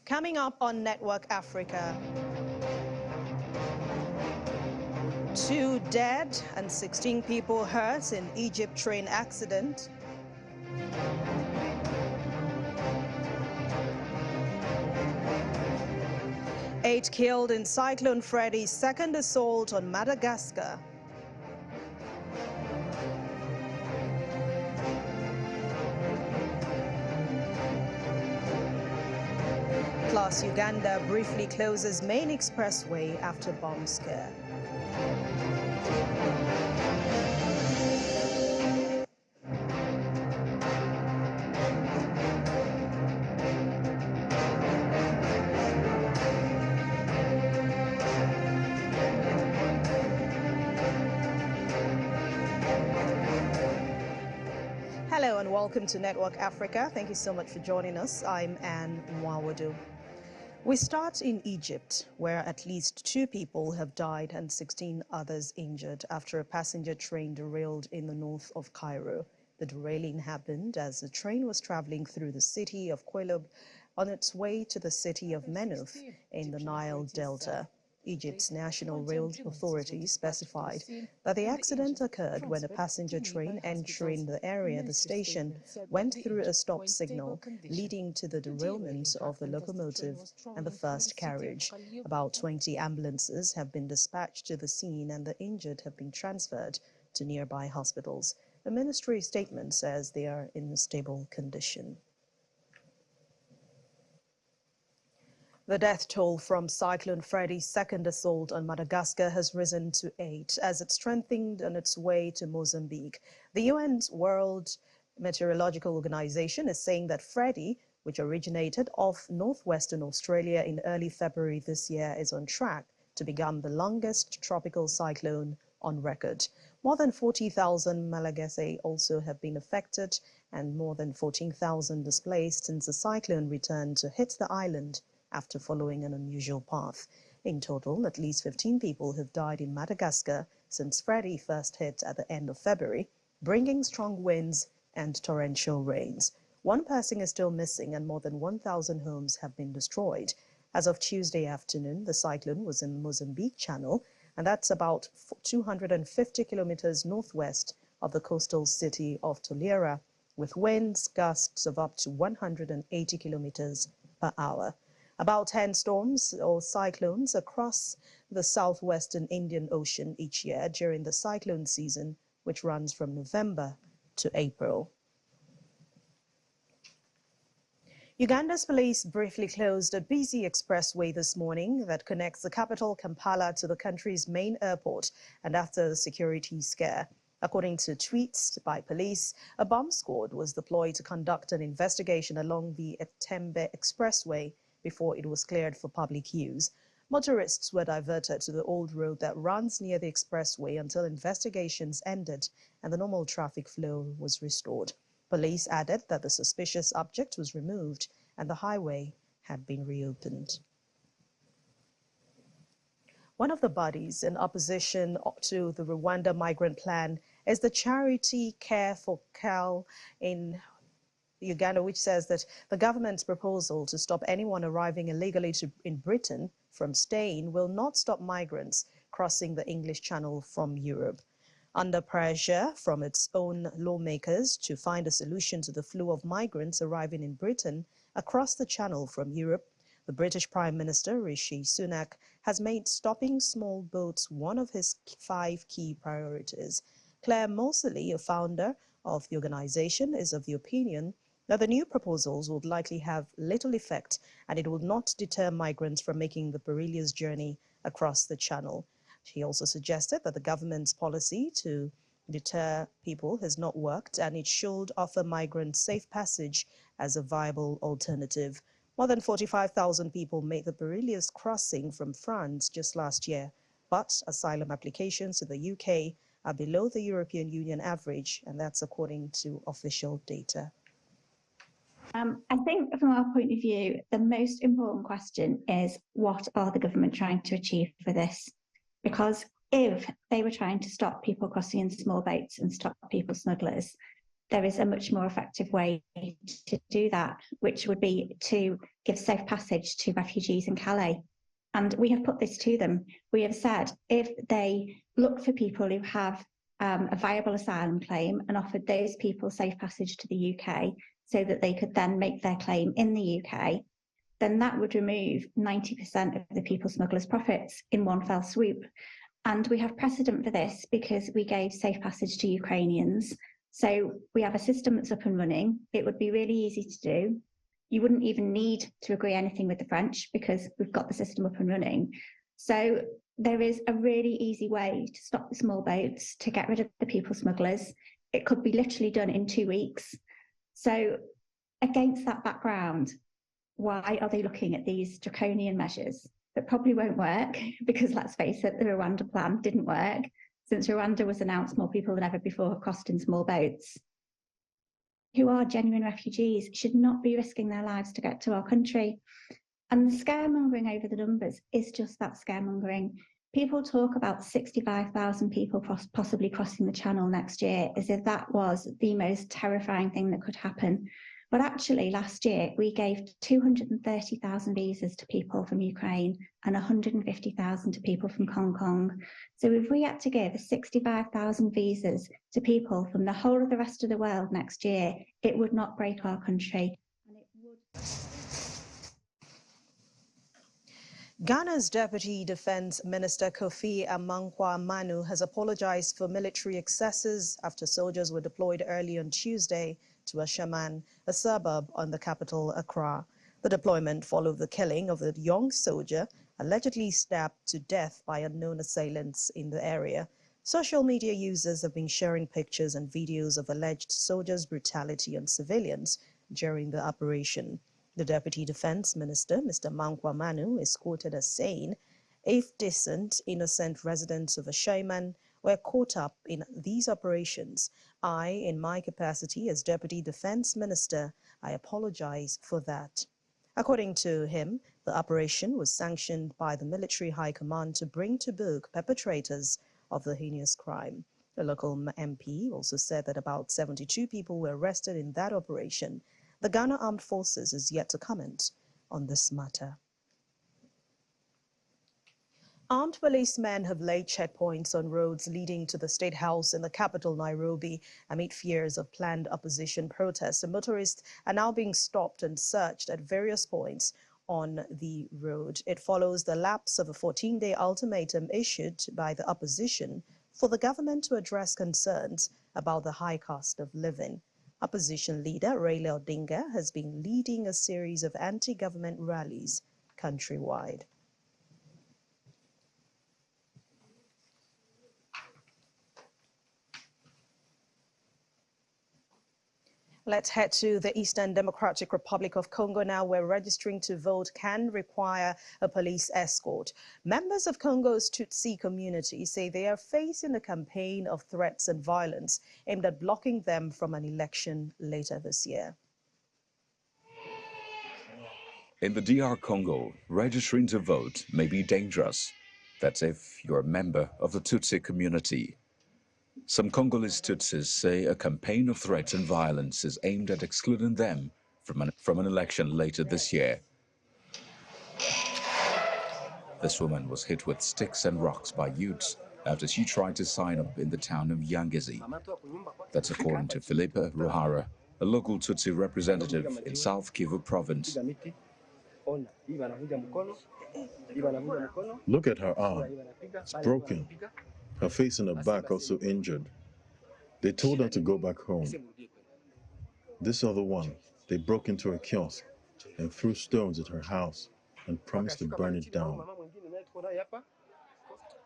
Coming up on Network Africa, 2 dead and 16 people hurt in Egypt train accident. Eight killed in Cyclone Freddy's second assault on Madagascar. Plus, Uganda briefly closes main expressway after bomb scare. Hello and welcome to Network Africa. Thank you so much for joining us. I'm Anne Mwawadu. We start in Egypt, where at least 2 people have died and 16 others injured after a passenger train derailed in the north of Cairo. The derailing happened as the train was traveling through the city of Qoilob on its way to the city of Menuf in the Nile Delta. Egypt's National Rail Authority specified that the accident occurred when a passenger train entering the area of the station went through a stop signal, leading to the derailment of the locomotive and the first carriage. About 20 ambulances have been dispatched to the scene and the injured have been transferred to nearby hospitals. A ministry statement says they are in a stable condition. The death toll from Cyclone Freddy's second assault on Madagascar has risen to 8 as it strengthened on its way to Mozambique. The UN's World Meteorological Organization is saying that Freddy, which originated off northwestern Australia in early February this year, is on track to become the longest tropical cyclone on record. More than 40,000 Malagasy also have been affected and more than 14,000 displaced since the cyclone returned to hit the island after following an unusual path. In total, at least 15 people have died in Madagascar since Freddy first hit at the end of February, bringing strong winds and torrential rains. 1 person is still missing and more than 1,000 homes have been destroyed. As of Tuesday afternoon, the cyclone was in Mozambique Channel, and that's about 250 kilometers northwest of the coastal city of Toliara, with winds gusts of up to 180 kilometers per hour. About 10 storms or cyclones across the southwestern Indian Ocean each year during the cyclone season, which runs from November to April. Uganda's police briefly closed a busy expressway this morning that connects the capital Kampala to the country's main airport, and after the security scare. According to tweets by police, a bomb squad was deployed to conduct an investigation along the Etembe Expressway before it was cleared for public use. Motorists were diverted to the old road that runs near the expressway until investigations ended and the normal traffic flow was restored. Police added that the suspicious object was removed and the highway had been reopened. One of the bodies in opposition to the Rwanda migrant plan is the charity Care for Cal in Uganda, which says that the government's proposal to stop anyone arriving illegally in Britain from staying will not stop migrants crossing the English Channel from Europe. Under pressure from its own lawmakers to find a solution to the flow of migrants arriving in Britain across the Channel from Europe, the British Prime Minister, Rishi Sunak, has made stopping small boats one of his 5 key priorities. Claire Moseley, a founder of the organization, is of the opinion that the new proposals would likely have little effect and it would not deter migrants from making the perilous journey across the Channel. She also suggested that the government's policy to deter people has not worked and it should offer migrants safe passage as a viable alternative. More than 45,000 people made the perilous crossing from France just last year, but asylum applications to the UK are below the European Union average, and that's according to official data. I think from our point of view, the most important question is what are the government trying to achieve for this? Because if they were trying to stop people crossing in small boats and stop people smugglers, there is a much more effective way to do that, which would be to give safe passage to refugees in Calais. And we have put this to them. We have said if they look for people who have a viable asylum claim and offered those people safe passage to the UK so that they could then make their claim in the UK, then that would remove 90% of the people smugglers' profits in one fell swoop. And we have precedent for this because we gave safe passage to Ukrainians. So we have a system that's up and running. It would be really easy to do. You wouldn't even need to agree anything with the French because we've got the system up and running. So there is a really easy way to stop the small boats, to get rid of the people smugglers. It could be literally done in 2 weeks. So against that background, why are they looking at these draconian measures that probably won't work? Because let's face it, the Rwanda plan didn't work. Since Rwanda was announced, more people than ever before have crossed in small boats. Who are genuine refugees should not be risking their lives to get to our country. And the scaremongering over the numbers is just that, scaremongering. People talk about 65,000 people possibly crossing the Channel next year as if that was the most terrifying thing that could happen. But actually, last year, we gave 230,000 visas to people from Ukraine and 150,000 to people from Hong Kong. So if we had to give 65,000 visas to people from the whole of the rest of the world next year, it would not break our country. And it would... Ghana's Deputy Defense Minister Kofi Amankwa-Manu has apologized for military excesses after soldiers were deployed early on Tuesday to Ashaman, a suburb on the capital, Accra. The deployment followed the killing of a young soldier allegedly stabbed to death by unknown assailants in the area. Social media users have been sharing pictures and videos of alleged soldiers' brutality on civilians during the operation. The Deputy Defense Minister, Mr. Amankwa-Manu, is quoted as saying, "If decent, innocent residents of Ashaman were caught up in these operations, I, in my capacity as Deputy Defense Minister, I apologize for that." According to him, the operation was sanctioned by the military high command to bring to book perpetrators of the heinous crime. The local MP also said that about 72 people were arrested in that operation. The Ghana Armed Forces is yet to comment on this matter. Armed policemen have laid checkpoints on roads leading to the State House in the capital, Nairobi, amid fears of planned opposition protests. And motorists are now being stopped and searched at various points on the road. It follows the lapse of a 14-day ultimatum issued by the opposition for the government to address concerns about the high cost of living. Opposition leader Raila Odinga has been leading a series of anti-government rallies countrywide. Let's head to the Eastern Democratic Republic of Congo now, where registering to vote can require a police escort. Members of Congo's Tutsi community say they are facing a campaign of threats and violence aimed at blocking them from an election later this year. In the DR Congo, registering to vote may be dangerous. That's if you're a member of the Tutsi community. Some Congolese Tutsis say a campaign of threats and violence is aimed at excluding them from an election later this year. This woman was hit with sticks and rocks by youths after she tried to sign up in the town of Yangezi. That's according to Philippe Ruhara, a local Tutsi representative in South Kivu province. Look at her arm. It's broken. Her face and her back also injured. They told her to go back home. This other one, they broke into her kiosk and threw stones at her house and promised to burn it down.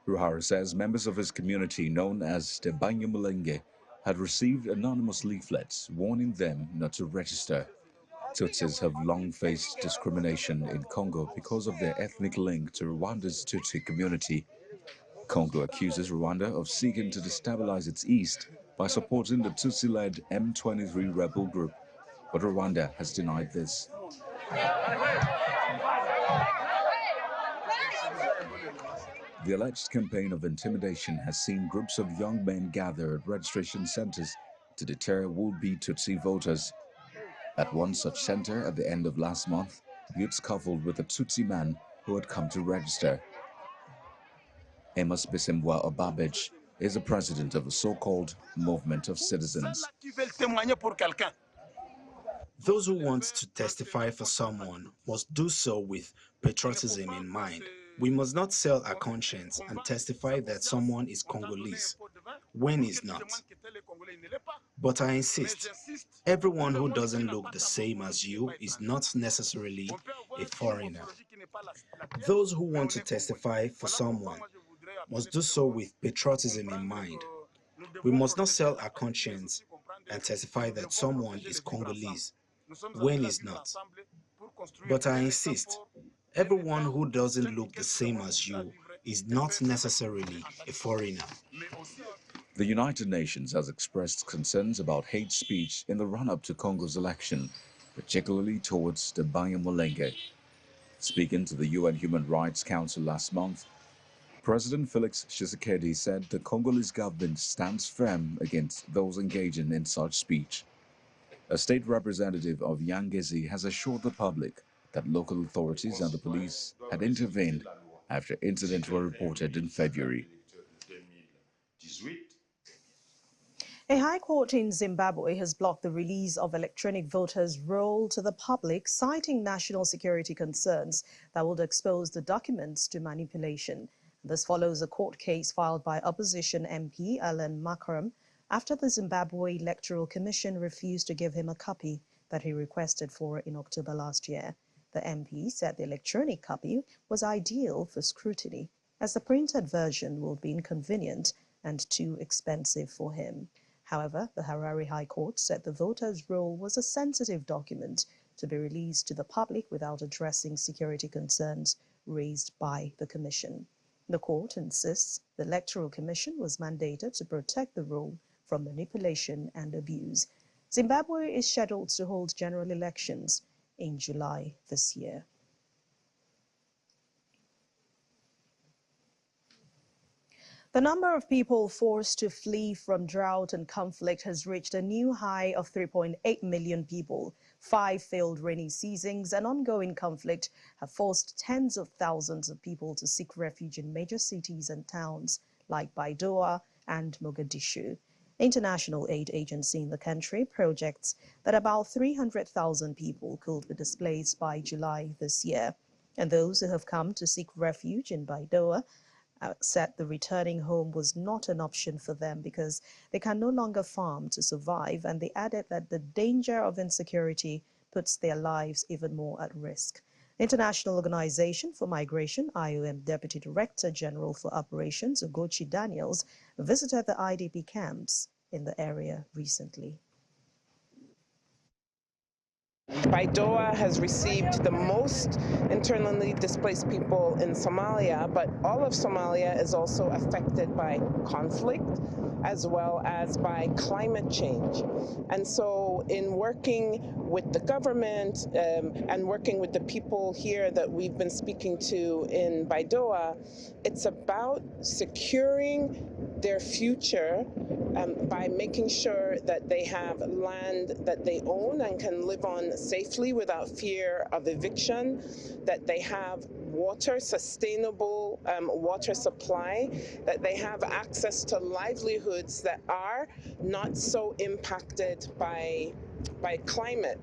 Ruhara says members of his community, known as the Banyamulenge, had received anonymous leaflets warning them not to register. Tutsis have long faced discrimination in Congo because of their ethnic link to Rwanda's Tutsi community. Congo accuses Rwanda of seeking to destabilize its east by supporting the Tutsi-led M23 rebel group, but Rwanda has denied this. The alleged campaign of intimidation has seen groups of young men gather at registration centers to deter would-be Tutsi voters. At one such center at the end of last month, youth scuffled with a Tutsi man who had come to register. Amos Bisimwa Obabej is the president of a so-called Movement of Citizens. Those who want to testify for someone must do so with patriotism in mind. We must not sell our conscience and testify that someone is Congolese when he's not. But I insist, everyone who doesn't look the same as you is not necessarily a foreigner. Those who want to testify for someone must do so with patriotism in mind. We must not sell our conscience and testify that someone is Congolese when he's not. But I insist, everyone who doesn't look the same as you is not necessarily a foreigner. The United Nations has expressed concerns about hate speech in the run-up to Congo's election, particularly towards the Banyamulenge. Speaking to the UN Human Rights Council last month, President Felix Tshisekedi said the Congolese government stands firm against those engaging in such speech. A state representative of Yangezi has assured the public that local authorities and the police had intervened after incidents were reported in February. A high court in Zimbabwe has blocked the release of electronic voters' roll to the public, citing national security concerns that would expose the documents to manipulation. This follows a court case filed by opposition MP Alan Makram after the Zimbabwe Electoral Commission refused to give him a copy that he requested for in October last year. The MP said the electronic copy was ideal for scrutiny, as the printed version would be inconvenient and too expensive for him. However, the Harare High Court said the voters' roll was a sensitive document to be released to the public without addressing security concerns raised by the Commission. The court insists the Electoral Commission was mandated to protect the roll from manipulation and abuse. Zimbabwe is scheduled to hold general elections in July this year. The number of people forced to flee from drought and conflict has reached a new high of 3.8 million people. 5 failed rainy seasons and ongoing conflict have forced tens of thousands of people to seek refuge in major cities and towns like Baidoa and Mogadishu. International aid agency in the country projects that about 300,000 people could be displaced by July this year. And those who have come to seek refuge in Baidoa said the returning home was not an option for them because they can no longer farm to survive, and they added that the danger of insecurity puts their lives even more at risk. The International Organization for Migration, IOM Deputy Director General for Operations, Ugochi Daniels, visited the IDP camps in the area recently. Baidoa has received the most internally displaced people in Somalia, but all of Somalia is also affected by conflict as well as by climate change. And so in working with the government and working with the people here that we've been speaking to in Baidoa, it's about securing their future by making sure that they have land that they own and can live on safely without fear of eviction, that they have water, sustainable water supply, that they have access to livelihoods that are not so impacted by climate.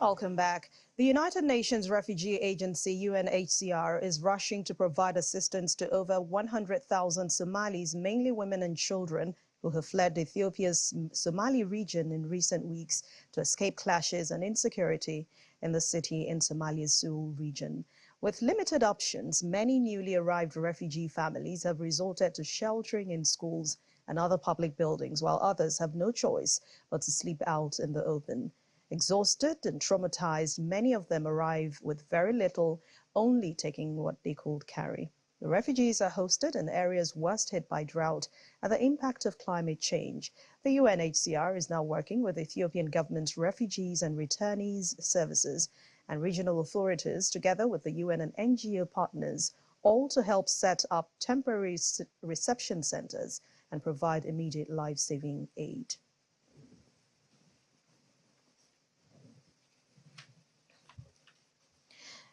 Welcome back. The United Nations Refugee Agency, UNHCR, is rushing to provide assistance to over 100,000 Somalis, mainly women and children, who have fled Ethiopia's Somali region in recent weeks to escape clashes and insecurity in the city in Somalia's Sul region. With limited options, many newly arrived refugee families have resorted to sheltering in schools and other public buildings, while others have no choice but to sleep out in the open. Exhausted and traumatized, many of them arrive with very little, only taking what they could carry. The refugees are hosted in areas worst hit by drought and the impact of climate change. The UNHCR is now working with Ethiopian government refugees and returnees services and regional authorities, together with the UN and NGO partners, all to help set up temporary reception centers and provide immediate life-saving aid.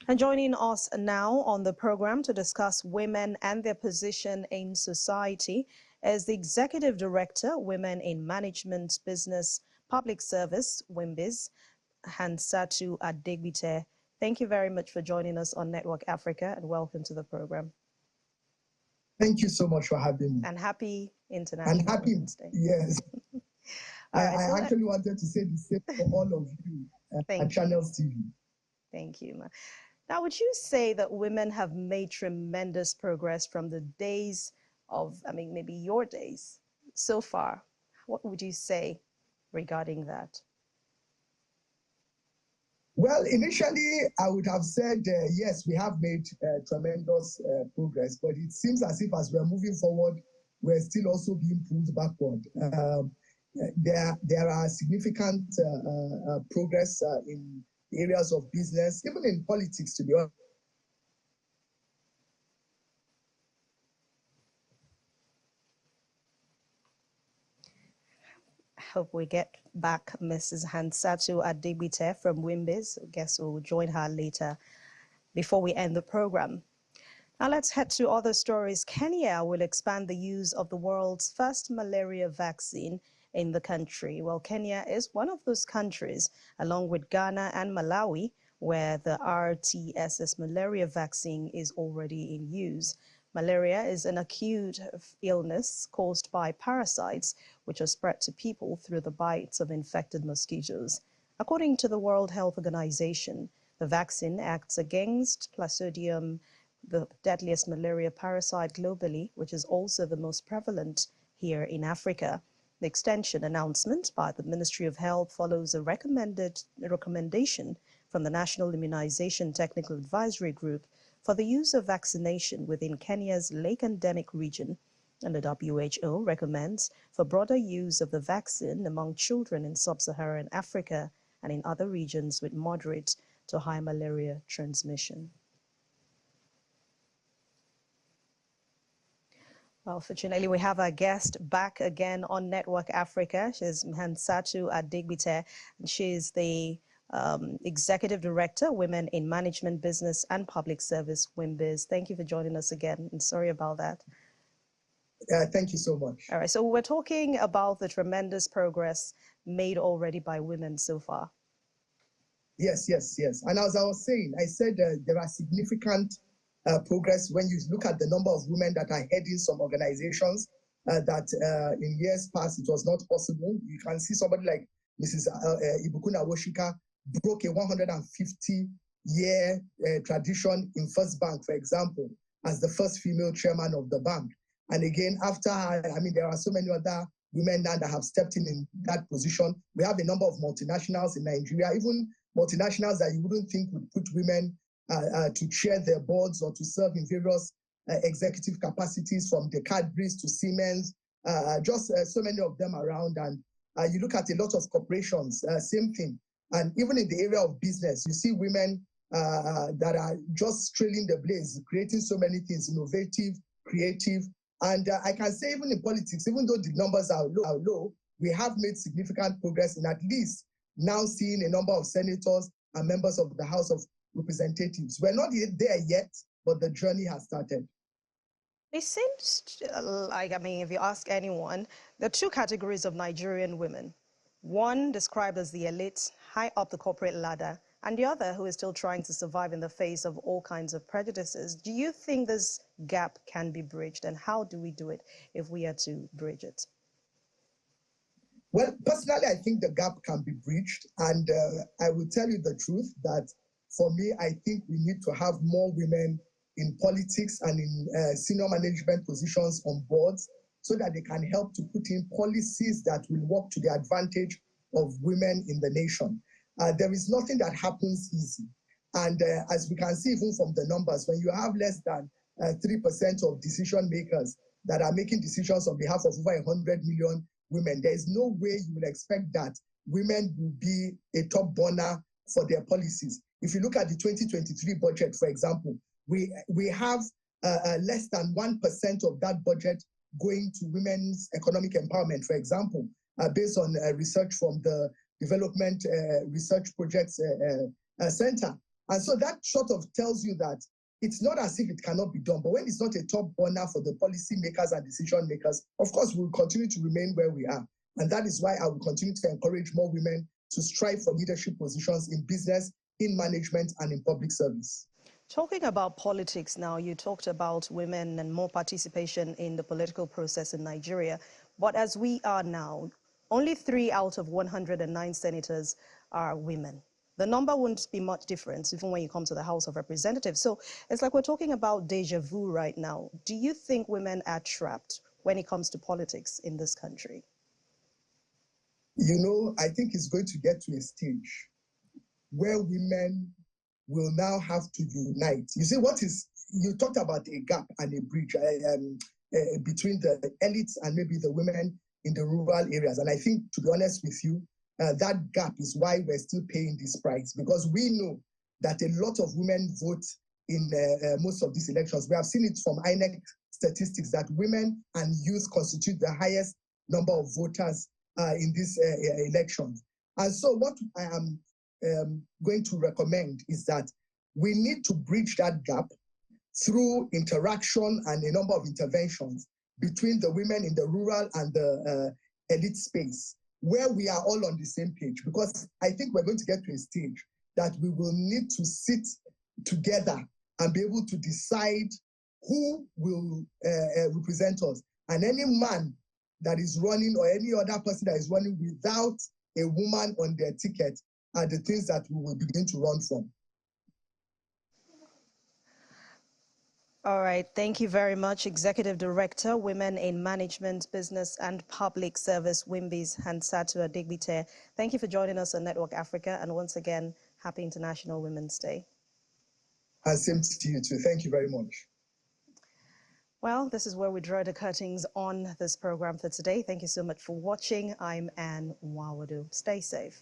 And joining us now on the program to discuss women and their position in society is the Executive Director, Women in Management, Business, Public Service, WIMBIZ, Hansatu Adegbite. Thank you very much for joining us on Network Africa, and welcome to the program. Thank you so much for having me. And happy International Women's Day. Yes. I actually wanted to say the same for all of you at Channels TV. Thank you. Now, would you say that women have made tremendous progress from the days of, maybe your days so far? What would you say regarding that? Well, initially, I would have said, yes, we have made tremendous progress, but it seems as if as we're moving forward, we're still also being pulled backward. There are significant progress in areas of business, even in politics, to be honest. Hope we get back Mrs. Hansatu Adegbite from WIMBIZ. I guess we'll join her later before we end the program. Now let's head to other stories. Kenya will expand the use of the world's first malaria vaccine in the country. Well, Kenya is one of those countries, along with Ghana and Malawi, where the RTSS malaria vaccine is already in use. Malaria is an acute illness caused by parasites, which are spread to people through the bites of infected mosquitoes. According to the World Health Organization, the vaccine acts against Plasmodium, the deadliest malaria parasite globally, which is also the most prevalent here in Africa. The extension announcement by the Ministry of Health follows a recommendation from the National Immunization Technical Advisory Group for the use of vaccination within Kenya's lake endemic region, and the WHO recommends for broader use of the vaccine among children in sub-Saharan Africa and in other regions with moderate to high malaria transmission. Well, fortunately, we have our guest back again on Network Africa. She's Hansatu Adegbite, and she's the Executive Director, Women in Management, Business and Public Service, WIMBIZ. Thank you for joining us again, and sorry about that. Thank you so much. All right, so we're talking about the tremendous progress made already by women so far. Yes. And as I was saying, I said there are significant progress when you look at the number of women that are heading some organizations that in years past it was not possible. You can see somebody like Mrs. Ibukuna Woshika broke a 150-year tradition in First Bank, for example, as the first female chairman of the bank. And again, after her, there are so many other women now that have stepped in that position. We have a number of multinationals in Nigeria, even multinationals that you wouldn't think would put women to chair their boards or to serve in various executive capacities, from the Cadbury's to Siemens, so many of them around. And you look at a lot of corporations, same thing. And even in the area of business, you see women that are just trailing the blaze, creating so many things, innovative, creative. And I can say even in politics, even though the numbers are low, we have made significant progress in at least now seeing a number of senators and members of the House of Representatives. We're not there yet, but the journey has started. It seems like, if you ask anyone, there are two categories of Nigerian women. One described as the elite, high up the corporate ladder, and the other who is still trying to survive in the face of all kinds of prejudices. Do you think this gap can be bridged, and how do we do it if we are to bridge it? Well, personally, I think the gap can be bridged, and I will tell you the truth that for me, I think we need to have more women in politics and in senior management positions on boards, so that they can help to put in policies that will work to the advantage of women in the nation. There is nothing that happens easy. And as we can see even from the numbers, when you have less than 3% of decision makers that are making decisions on behalf of over 100 million women, there is no way you will expect that women will be a top burner for their policies. If you look at the 2023 budget, for example, we have less than 1% of that budget going to women's economic empowerment, for example, based on research from the Development Research Projects Center. And so that sort of tells you that it's not as if it cannot be done, but when it's not a top burner for the policy makers and decision makers, of course, we'll continue to remain where we are. And that is why I will continue to encourage more women to strive for leadership positions in business, in management, and in public service. Talking about politics now, you talked about women and more participation in the political process in Nigeria. But as we are now, only 3 out of 109 senators are women. The number won't be much different even when you come to the House of Representatives. So it's like we're talking about deja vu right now. Do you think women are trapped when it comes to politics in this country? You know, I think it's going to get to a stage where women will now have to unite. You see, you talked about a gap and a bridge between the elites and maybe the women in the rural areas. And I think, to be honest with you, that gap is why we're still paying this price, because we know that a lot of women vote in most of these elections. We have seen it from INEC statistics that women and youth constitute the highest number of voters in these elections. And so what I am going to recommend is that we need to bridge that gap through interaction and a number of interventions between the women in the rural and the elite space, where we are all on the same page. Because I think we're going to get to a stage that we will need to sit together and be able to decide who will represent us. And any man that is running or any other person that is running without a woman on their ticket are the things that we will begin to run from. All right. Thank you very much, Executive Director, Women in Management, Business and Public Service, WIMBIS, Hansatu Adigbite. Thank you for joining us on Network Africa. And once again, happy International Women's Day. And same to you too. Thank you very much. Well, this is where we draw the curtains on this program for today. Thank you so much for watching. I'm Anne Nwawadu. Stay safe.